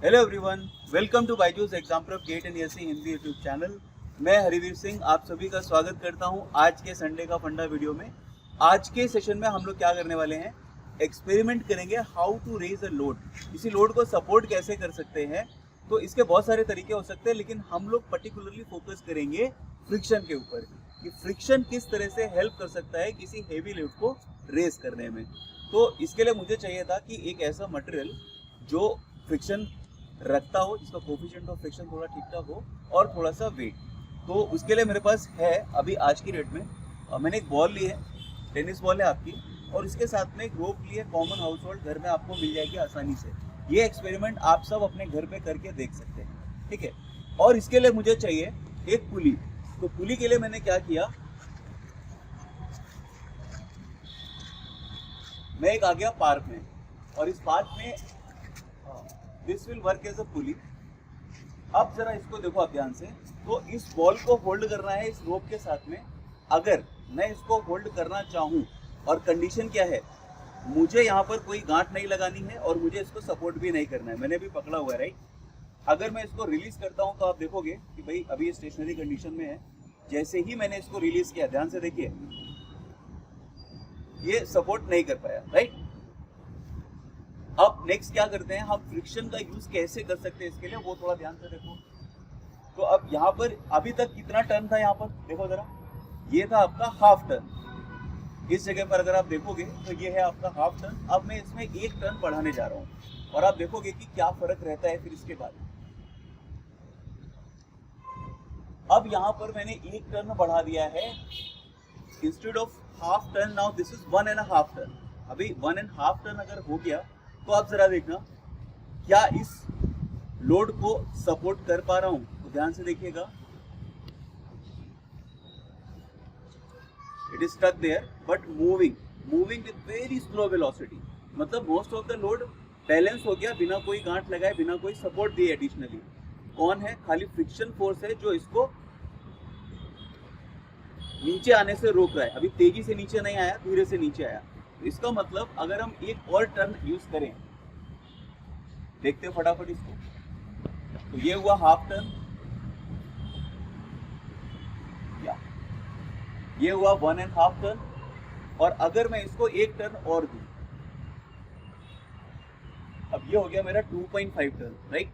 Hello everyone, welcome to Byju's exam prep GATE and ESE Hindi YouTube channel. मैं हरिवीर सिंह आप सभी का स्वागत करता हूं आज के संडे का फंडा वीडियो में। आज के सेशन में हम लोग क्या करने वाले हैं, एक्सपेरिमेंट करेंगे how to raise a load. इसी लोड को सपोर्ट कैसे कर सकते हैं। तो इसके बहुत सारे तरीके हो सकते हैं, लेकिन हम लोग पर्टिकुलरली फोकस करेंगे फ्रिक्शन के ऊपर कि फ्रिक्शन किस तरह से हेल्प कर सकता है किसी हेवी लोड को रेज करने में। तो इसके लिए मुझे चाहिए था कि एक ऐसा मटेरियल जो फ्रिक्शन रखता हो, जिसका कोफिशिएंट ऑफ फ्रिक्शन थोड़ा ठीक ठाक हो और थोड़ा सा वेट। तो उसके लिए मेरे पास है अभी आज की डेट में मैंने एक बॉल ली है, टेनिस बॉल है आपकी, और इसके साथ में एक रोप ली है, कॉमन हाउस होल्ड घर में आपको मिल जाएगी आसानी से। ये एक्सपेरिमेंट आप सब अपने घर पे करके देख सकते हैं, ठीक है। और इसके लिए मुझे चाहिए एक पुली। तो पुली के लिए मैंने क्या किया, मैं एक आ गया पार्क में, और इस पार्क में this will work as a pulley. अब जरा इसको देखो आप ध्यान से। तो इस बॉल को होल्ड करना है इस रोप के साथ में। अगर मैं इसको होल्ड करना चाहूँ, और कंडीशन क्या है, मुझे यहाँ पर कोई गांठ नहीं लगानी है और मुझे इसको सपोर्ट भी नहीं करना है, मैंने भी पकड़ा हुआ है, राइट। अगर मैं इसको रिलीज करता हूँ तो आप देखोगे कि भाई अभी ये स्टेशनरी कंडीशन में है। जैसे ही मैंने इसको रिलीज किया, ध्यान से देखिए, ये सपोर्ट नहीं कर पाया, राइट। अब नेक्स्ट क्या करते हैं, हम फ्रिक्शन का यूज कैसे कर सकते हैं इसके लिए, वो थोड़ा ध्यान से देखो। तो अब यहाँ पर अभी तक कितना टर्न था, यहाँ पर देखो जरा, ये था आपका हाफ टर्न। इस जगह पर अगर आप देखोगे तो ये है आपका हाफ टर्न। अब मैं इसमें एक टर्न बढ़ाने जा रहा हूँ, और आप देखोगे कि क्या फर्क रहता है फिर इसके बाद। अब यहाँ पर मैंने एक टर्न बढ़ा दिया है, instead of half turn now this is 1.5 turn. अभी 1.5 टर्न अगर हो गया तो आप जरा देखना क्या इस लोड को सपोर्ट कर पा रहा हूं। तो ध्यान से देखिएगा, it is stuck there but moving with very slow velocity. मतलब most of the load balance हो गया, बिना कोई गांठ लगाए, बिना कोई सपोर्ट दिए एडिशनली। कौन है, खाली फ्रिक्शन फोर्स है जो इसको नीचे आने से रोक रहा है। अभी तेजी से नीचे नहीं आया, धीरे से नीचे आया। तो इसका मतलब अगर हम एक और टर्न यूज करें, देखते हैं फटाफट इसको। तो ये हुआ हाफ टर्न, या ये हुआ 1.5 टर्न, और अगर मैं इसको एक टर्न और दूं, अब ये हो गया मेरा 2.5 टर्न, राइट।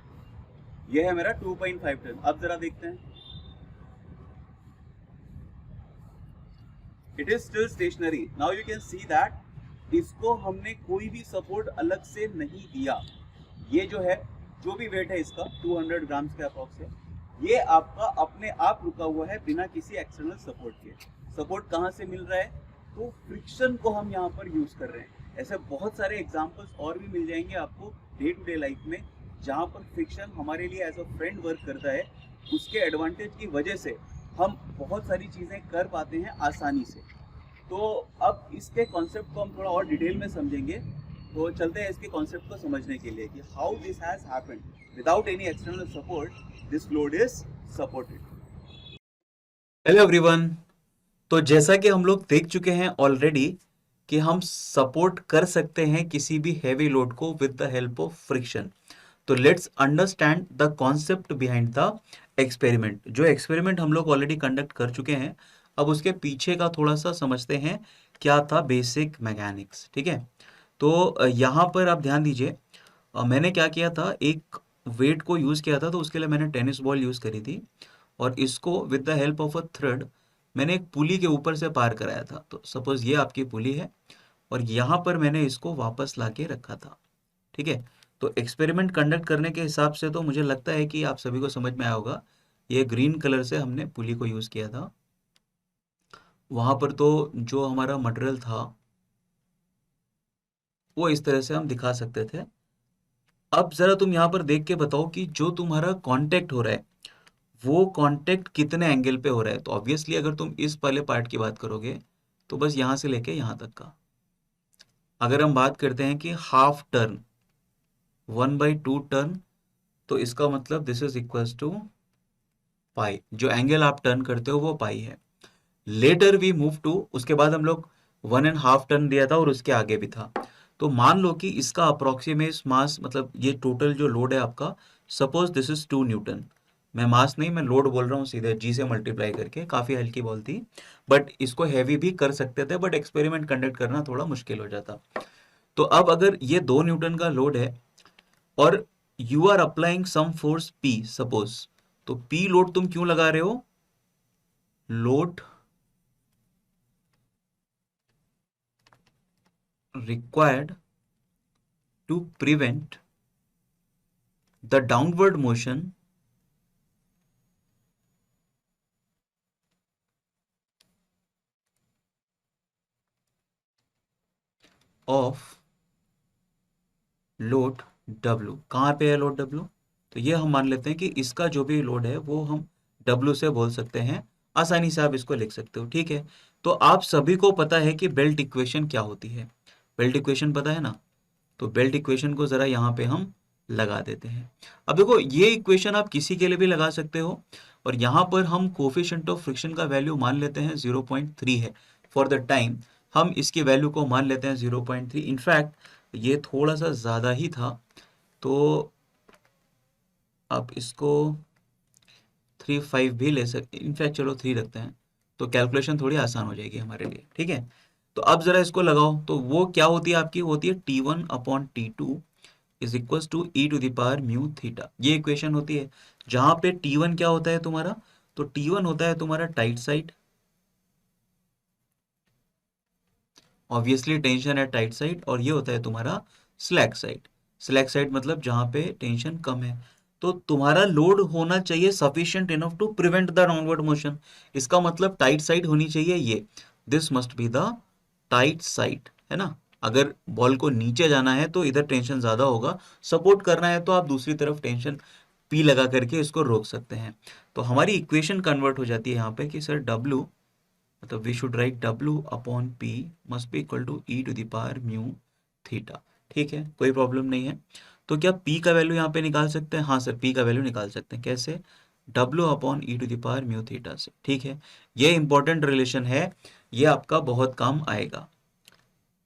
ये है मेरा 2.5 टर्न। अब जरा देखते हैं, it is still stationary. Now you can see that इसको हमने कोई भी सपोर्ट अलग से नहीं दिया। ये जो है, जो भी वेट है इसका 200 ग्राम्स के अप्रॉक्स है, ये आपका अपने आप रुका हुआ है बिना किसी एक्सटर्नल सपोर्ट के। सपोर्ट कहाँ से मिल रहा है, तो फ्रिक्शन को हम यहाँ पर यूज कर रहे हैं। ऐसे बहुत सारे एग्जांपल्स और भी मिल जाएंगे आपको डे टू डे लाइफ में, जहाँ पर फ्रिक्शन हमारे लिए एज अ फ्रेंड वर्क करता है। उसके एडवांटेज की वजह से हम बहुत सारी चीज़ें कर पाते हैं आसानी से। तो अब इसके कॉन्सेप्ट को हम थोड़ा और डिटेल में समझेंगे। तो चलते हैं इसके कॉन्सेप्ट को समझने के लिए कि how this has happened without any external support, this load is supported. Hello everyone. तो जैसा कि हम लोग देख चुके हैं ऑलरेडी कि हम सपोर्ट कर सकते हैं किसी भी हैवी लोड को with the help of friction. तो let's understand the concept behind the experiment. जो एक्सपेरिमेंट हम लोग ऑलरेडी कंडक्ट कर चुके हैं, अब उसके पीछे का थोड़ा सा समझते हैं क्या था बेसिक मैकेनिक्स, ठीक है। तो यहाँ पर आप ध्यान दीजिए, मैंने क्या किया था, एक वेट को यूज़ किया था। तो उसके लिए मैंने टेनिस बॉल यूज़ करी थी, और इसको with the help of a thread मैंने एक पुली के ऊपर से पार कराया था। तो सपोज ये आपकी पुली है, और यहाँ पर मैंने इसको वापस ला के रखा था, ठीक है। तो एक्सपेरिमेंट कंडक्ट करने के हिसाब से तो मुझे लगता है कि आप सभी को समझ में आया होगा। ये ग्रीन कलर से हमने पुली को यूज़ किया था। वहाँ पर तो जो हमारा मटेरियल था वो इस तरह से हम दिखा सकते थे। अब ज़रा तुम यहाँ पर देख के बताओ कि जो तुम्हारा कांटेक्ट हो रहा है वो कांटेक्ट कितने एंगल पे हो रहा है। तो ऑब्वियसली अगर तुम इस पहले पार्ट की बात करोगे तो बस यहाँ से लेके यहाँ तक का। अगर हम बात करते हैं कि हाफ टर्न 1/2 टर्न, तो इसका मतलब दिस इज इक्वल्स टू पाई। जो एंगल आप टर्न करते हो वो पाई है। लेटर वी मूव टू, उसके बाद हम लोग 1.5 टर्न दिया था और उसके आगे भी था। तो मान लो कि इसका अप्रोक्सीमेट मास, मतलब ये टोटल जो लोड है आपका, सपोज दिस इज 2 न्यूटन। मैं मास नहीं, मैं लोड बोल रहा हूँ सीधे जी से मल्टीप्लाई करके। काफ़ी हल्की बॉल थी, बट इसको हैवी भी कर सकते थे, बट एक्सपेरिमेंट कंडक्ट करना थोड़ा मुश्किल हो जाता। तो अब अगर ये 2 न्यूटन का लोड है और you are applying some force P suppose, तो पी लोड तुम क्यों लगा रहे हो? Load required to prevent the downward motion of load W। कहाँ पे है लोड W? तो ये हम मान लेते हैं कि इसका जो भी लोड है वो हम W से बोल सकते हैं। आसानी से आप इसको लिख सकते हो, ठीक है। तो आप सभी को पता है कि बेल्ट इक्वेशन क्या होती है। बेल्ट इक्वेशन पता है ना? तो बेल्ट इक्वेशन को ज़रा यहाँ पे हम लगा देते हैं। अब देखो, ये इक्वेशन आप किसी के लिए भी लगा सकते हो, और यहाँ पर हम कोफिशिएंट ऑफ फ्रिक्शन का वैल्यू मान लेते हैं 0.3 है फॉर द टाइम। हम इसकी वैल्यू को मान लेते हैं 0.3। इनफैक्ट ये थोड़ा सा ज़्यादा ही था, तो आप इसको 3.5 भी ले सकते, इनफैक्ट चलो 3 रखते हैं, तो कैलकुलेशन थोड़ी आसान हो जाएगी हमारे लिए, ठीक है। तो अब ज़रा इसको लगाओ, तो वो क्या होती है आपकी? होती है T1/T2 is equal to E to the power mu theta. ये इक्वेशन होती है, जहां पे T1 क्या होता है तुम्हारा? तो T1 होता है तुम्हारा टाइट साइड, ऑब्वियसली टेंशन है टाइट साइड, और ये होता है तुम्हारा स्लैक साइड। स्लैक साइड मतलब जहां पे टेंशन कम है। तो तुम्हारा लोड होना चाहिए sufficient enough to prevent the downward motion. इसका मतलब टाइट साइड होनी चाहिए ये, this must be the tight side, है ना। अगर बॉल को नीचे जाना है तो इधर टेंशन ज्यादा होगा, सपोर्ट करना है तो आप दूसरी तरफ टेंशन पी लगा करके इसको रोक सकते हैं। तो हमारी इक्वेशन कन्वर्ट हो जाती है यहाँ पे कि सर डब्ल्यू, मतलब we should write W/P must be equal to E to the power mu theta. ठीक है, कोई प्रॉब्लम नहीं है। तो क्या P का वैल्यू यहाँ पे निकाल सकते हैं? हाँ सर, P का वैल्यू निकाल सकते हैं। कैसे? W/E to the power mu theta से। ठीक है, ये इंपॉर्टेंट रिलेशन है, ये आपका बहुत काम आएगा।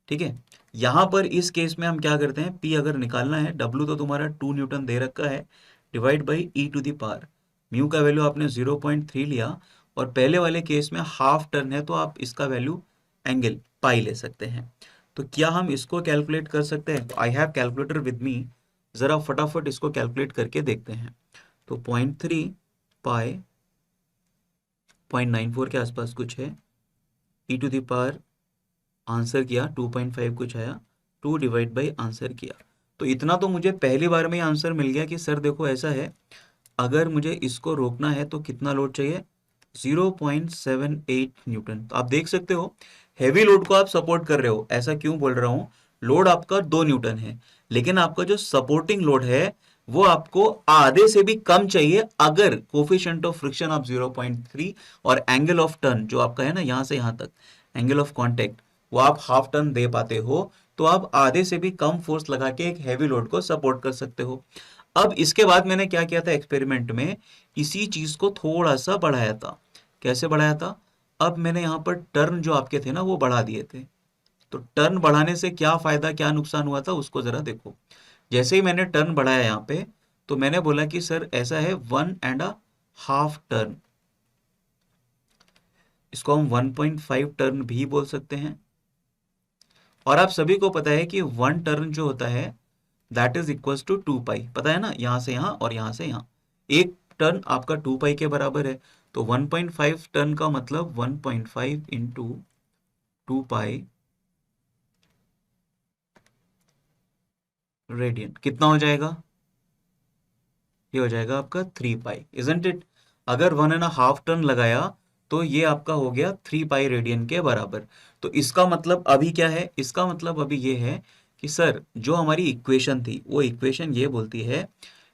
ठीक है, यहाँ पर इस केस में हम क्या करते हैं, P अगर निकालना है, W तो तुम्हारा 2 न्यूटन दे रखा है, divide by E to the power mu का वैल्यू आपने 0.3 लिया, और पहले वाले केस में हाफ टर्न है तो आप इसका वैल्यू एंगल पाई ले सकते हैं। तो क्या हम इसको कैलकुलेट कर सकते हैं? I have calculator with me, जरा फटाफट इसको कैलकुलेट करके देखते हैं। तो 0.3 पाई 0.94 के आसपास कुछ है, ई टू द पावर आंसर किया 2.5 कुछ आया, 2 डिवाइड बाई आंसर किया, तो इतना तो मुझे पहली बार में ही आंसर मिल गया कि सर देखो ऐसा है, अगर मुझे इसको रोकना है तो कितना लोड चाहिए? 0.78 न्यूटन। तो आप देख सकते हो हैवी लोड को आप सपोर्ट कर रहे हो। ऐसा क्यों बोल रहा हूँ? लोड आपका 2 न्यूटन है, लेकिन आपका जो सपोर्टिंग लोड है वो आपको आधे से भी कम चाहिए। अगर कोफिशिएंट ऑफ फ्रिक्शन आप 0.3 और एंगल ऑफ टर्न जो आपका है ना, यहां से यहां तक एंगल ऑफ कांटेक्ट, वो आप हाफ टर्न दे पाते हो, तो आप आधे से भी कम फोर्स लगा के एक हैवी लोड को सपोर्ट कर सकते हो। अब इसके बाद मैंने क्या किया था एक्सपेरिमेंट में, इसी चीज को थोड़ा सा बढ़ाया था। कैसे बढ़ाया था? अब मैंने यहाँ पर टर्न जो आपके थे ना वो बढ़ा दिए थे। तो टर्न बढ़ाने से क्या फायदा क्या नुकसान हुआ था उसको जरा देखो। जैसे ही मैंने टर्न बढ़ाया यहाँ पे, तो मैंने बोला कि सर ऐसा है 1.5 टर्न, इसको हम 1.5 टर्न भी बोल सकते हैं। और आप सभी को पता है कि 1 टर्न जो होता है दैट इज इक्वल्स टू 2 पाई, पता है ना, यहां से यहां और यहां से यहां, एक टर्न आपका 2 पाई के बराबर है। तो 1.5 टर्न का मतलब 1.5 इंटू 2 पाई रेडियन, कितना हो जाएगा? ये हो जाएगा आपका 3 पाई, इजंट इट। अगर 1.5 टर्न लगाया तो ये आपका हो गया 3 पाई रेडियन के बराबर। तो इसका मतलब अभी क्या है? इसका मतलब अभी ये है कि सर जो हमारी इक्वेशन थी वो इक्वेशन ये बोलती है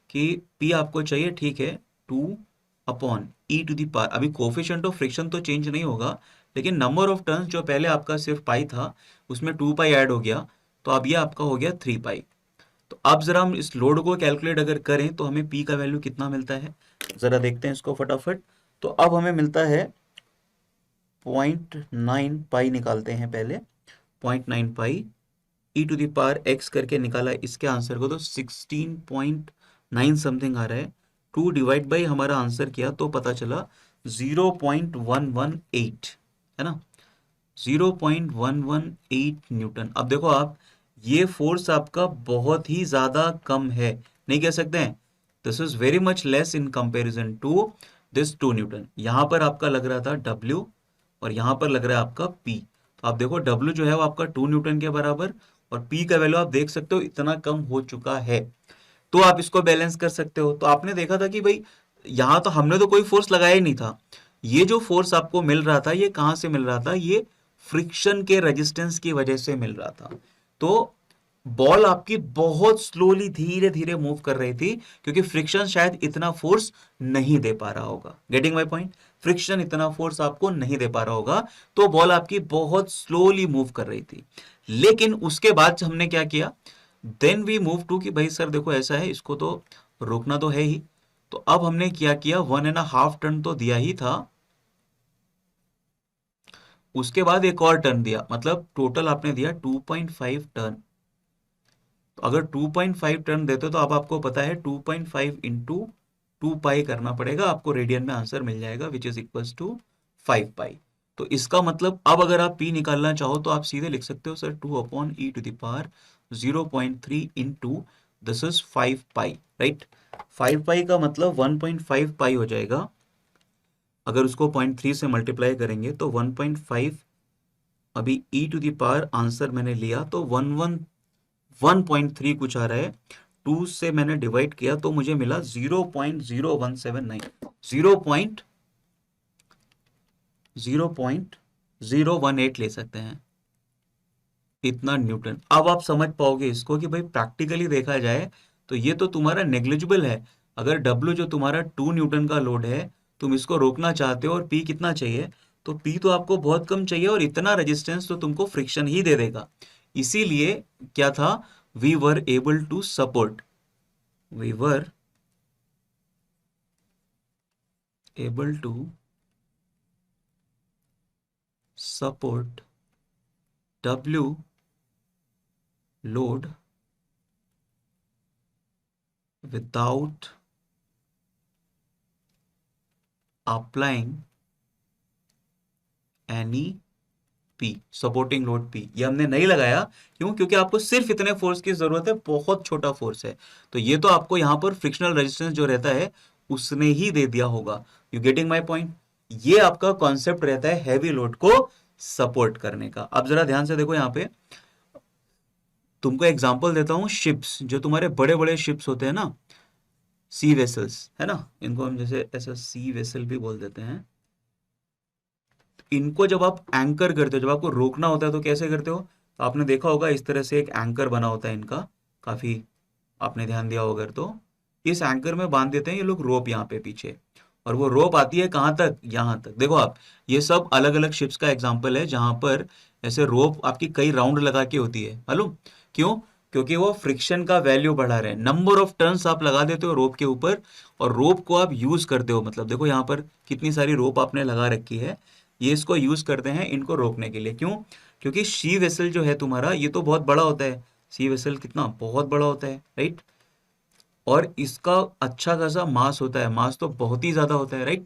कि P आपको चाहिए, ठीक है, 2/E टू द पावर, अभी कोफिशिएंट ऑफ फ्रिक्शन तो चेंज नहीं होगा, लेकिन नंबर ऑफ टर्न्स जो पहले आपका सिर्फ पाई था उसमें 2 पाई ऐड हो गया, तो अब ये आपका हो गया 3 पाई। तो अब जरा हम इस लोड को कैलकुलेट अगर करें तो हमें P का वैल्यू कितना मिलता है, जरा देखते हैं इसको फटाफट। तो अब हमें मिलता है 0.9 पाई, निकालते हैं पहले 0.9 पाई ई टू द पावर एक्स करके निकाला इसके आंसर को, तो 16.9 समथिंग आ रहा है। 2 डिवाइड बाई हमारा आंसर किया तो पता चला 0.118, है ना, 0.118 न्यूटन। अब देखो आप, ये फोर्स आपका बहुत ही ज्यादा कम है, नहीं कह सकते हैं, this is very much less in comparison to this 2 newton. यहां पर आपका लग रहा था W और यहां पर लग रहा है आपका P। तो आप देखो W जो है वो आपका 2 न्यूटन के बराबर, और P का वैल्यू आप देख सकते हो इतना कम हो चुका है, तो आप इसको बैलेंस कर सकते हो। तो आपने देखा था कि भाई यहां तो हमने तो कोई फोर्स लगाया ही नहीं था, ये जो फोर्स आपको मिल रहा था ये कहां से मिल रहा था, ये फ्रिक्शन के रेजिस्टेंस की वजह से मिल रहा था। तो बॉल आपकी बहुत स्लोली धीरे धीरे मूव कर रही थी, क्योंकि फ्रिक्शन शायद इतना फोर्स नहीं दे पा रहा होगा। गेटिंग माय पॉइंट, फ्रिक्शन इतना फोर्स आपको नहीं दे पा रहा होगा, तो बॉल आपकी बहुत स्लोली मूव कर रही थी। लेकिन उसके बाद हमने क्या किया, देन वी मूव टू कि भाई सर देखो ऐसा है, इसको तो रोकना तो है ही। तो अब हमने क्या किया, 1.5 टर्न तो दिया ही था, उसके बाद एक और टर्न दिया, मतलब टोटल आपने दिया 2.5 टर्न। तो अगर 2.5 टर्न देते तो अब आपको पता है 2.5 इंटू 2 पाई करना पड़ेगा, आपको रेडियन में आंसर मिल जाएगा विच इज इक्वल्स टू 5 पाई। तो इसका मतलब अब अगर आप P निकालना चाहो तो आप सीधे लिख सकते हो sir 2/e⁻³ 0.3 into this is 5 pi, right. 5 पाई का मतलब 1.5 पाई हो जाएगा, अगर उसको 0.3 से मल्टीप्लाई करेंगे तो 1.5, अभी e⁻, आंसर मैंने लिया तो 1.3 कुछ आ रहा है, 2 से मैंने डिवाइड किया तो मुझे मिला 0.0179, 0.018 ले सकते हैं, इतना न्यूटन। अब आप समझ पाओगे इसको कि भाई प्रैक्टिकली देखा जाए तो ये तो तुम्हारा नेग्लिजिबल है। अगर W जो तुम्हारा 2 न्यूटन का लोड है, तुम इसको रोकना चाहते हो और P कितना चाहिए, तो P तो आपको बहुत कम चाहिए, और इतना रेजिस्टेंस तो तुमको फ्रिक्शन ही दे देगा। इसीलिए क्या था, we were able to support, we were able to support W load without applying any P, supporting load P ये हमने नहीं लगाया। क्यों? क्योंकि आपको सिर्फ इतने फोर्स की जरूरत है, बहुत छोटा फोर्स है, तो ये तो आपको यहाँ पर फ्रिक्शनल रेजिस्टेंस जो रहता है उसने ही दे दिया होगा। यू गेटिंग माई पॉइंट, ये आपका कॉन्सेप्ट रहता है हैवी लोड को सपोर्ट करने का। अब जरा ध्यान से देखो, यहाँ पे तुमको एग्जांपल देता हूं, शिप्स, जो तुम्हारे बड़े बड़े शिप्स होते हैं ना, सी वेसल्स, है ना, इनको हम जैसे ऐसा सी वेसल भी बोल देते हैं। इनको जब आप एंकर करते हो, जब आपको रोकना होता है तो कैसे करते हो, तो आपने देखा होगा इस तरह से एक एंकर बना होता है इनका, काफी आपने ध्यान दिया होगा, तो इस एंकर में बांध देते हैं ये लोग रोप यहाँ पे पीछे, और वो रोप आती है कहाँ तक, यहाँ तक। देखो आप, ये सब अलग अलग शिप्स का एग्जाम्पल है जहां पर ऐसे रोप आपकी कई राउंड लगा के होती है, मालूम क्यों? क्योंकि वो फ्रिक्शन का वैल्यू बढ़ा रहे हैं, नंबर ऑफ टर्न्स आप लगा देते हो रोप के ऊपर, और रोप को आप यूज करते हो, मतलब देखो यहाँ पर कितनी सारी रोप आपने लगा रखी है, ये इसको यूज करते हैं इनको रोकने के लिए। क्यों? क्योंकि सी वेसल जो है तुम्हारा ये तो बहुत बड़ा होता है, सी वेसल कितना बहुत बड़ा होता है, राइट, और इसका अच्छा खासा मास होता है, मास तो बहुत ही ज्यादा होता है, राइट।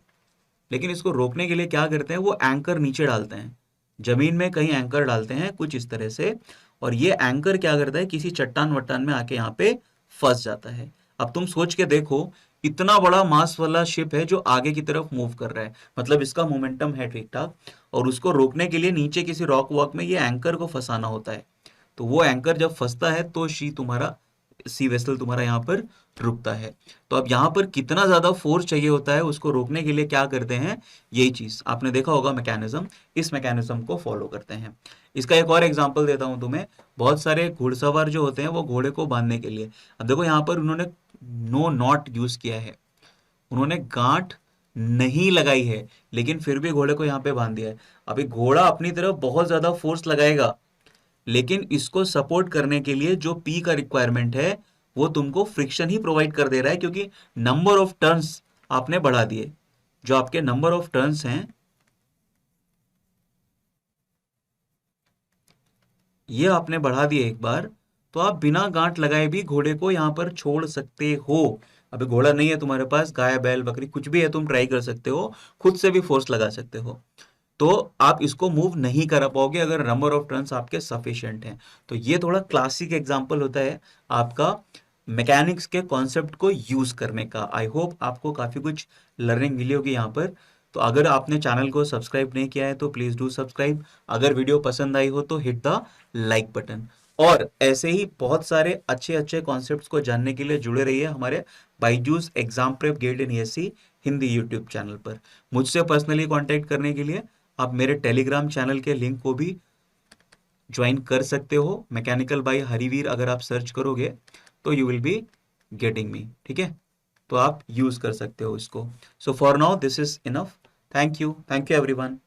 लेकिन इसको रोकने के लिए क्या करते हैं, वो एंकर नीचे डालते हैं, जमीन में कहीं एंकर डालते हैं कुछ इस तरह से, और ये एंकर क्या करता है, किसी चट्टान वट्टान में आके यहाँ पे फंस जाता है। अब तुम सोच के देखो, इतना बड़ा मास वाला शिप है जो आगे की तरफ मूव कर रहा है, मतलब इसका मोमेंटम है ठीक ठाक, और उसको रोकने के लिए नीचे किसी रॉक वॉक में ये एंकर को फंसाना होता है। तो वो एंकर जब फंसता है तो सी वेसल तुम्हारा यहाँ पर रुकता है। तो अब यहाँ पर कितना ज्यादा फोर्स चाहिए होता है उसको रोकने के लिए, क्या करते हैं, यही चीज आपने देखा होगा मैकेनिज्म, इस मैकेनिज्म को फॉलो करते हैं। इसका एक और एग्जांपल देता हूं तुम्हें, बहुत सारे घुड़सवार जो होते हैं वो घोड़े को बांधने के लिए, अब देखो यहाँ पर उन्होंने नो नॉट यूज किया है, उन्होंने गांठ नहीं लगाई है, लेकिन फिर भी घोड़े को यहाँ पे बांध दिया है। अभी घोड़ा अपनी तरफ बहुत ज्यादा फोर्स लगाएगा, लेकिन इसको सपोर्ट करने के लिए जो पी का रिक्वायरमेंट है वो तुमको फ्रिक्शन ही प्रोवाइड कर दे रहा है, क्योंकि नंबर ऑफ टर्न्स आपने बढ़ा दिए। जो आपके नंबर ऑफ टर्न्स हैं, ये आपने बढ़ा दिया एक बार, तो आप बिना गांठ लगाए भी घोड़े को यहाँ पर छोड़ सकते हो। अभी घोड़ा नहीं है तुम्हारे पास, गाय बैल बकरी कुछ भी है, तुम ट्राई कर सकते हो, खुद से भी फोर्स लगा सकते हो। तो आप इसको मूव नहीं कर पाओगे अगर नंबर ऑफ टर्न्स आपके सफिशिएंट हैं। तो ये थोड़ा क्लासिक एग्जांपल होता है आपका मैकेनिक्स के कॉन्सेप्ट को यूज करने का। आई होप आपको काफी कुछ लर्निंग मिली होगी यहाँ पर। तो अगर आपने चैनल को सब्सक्राइब नहीं किया है तो प्लीज डू सब्सक्राइब। अगर वीडियो पसंद आई हो तो हिट द लाइक बटन। और ऐसे ही बहुत सारे अच्छे अच्छे कॉन्सेप्ट्स को जानने के लिए जुड़े रहिए हमारे Byju's exam prep guide in AC Hindi YouTube channel पर। मुझसे पर्सनली कांटेक्ट करने के लिए आप मेरे टेलीग्राम चैनल के लिंक को भी ज्वाइन कर सकते हो। मैकेनिकल बाय हरिवीर अगर आप सर्च करोगे तो you will be getting me, ठीक है। तो आप यूज कर सकते हो इसको। So for now this is enough. Thank you everyone.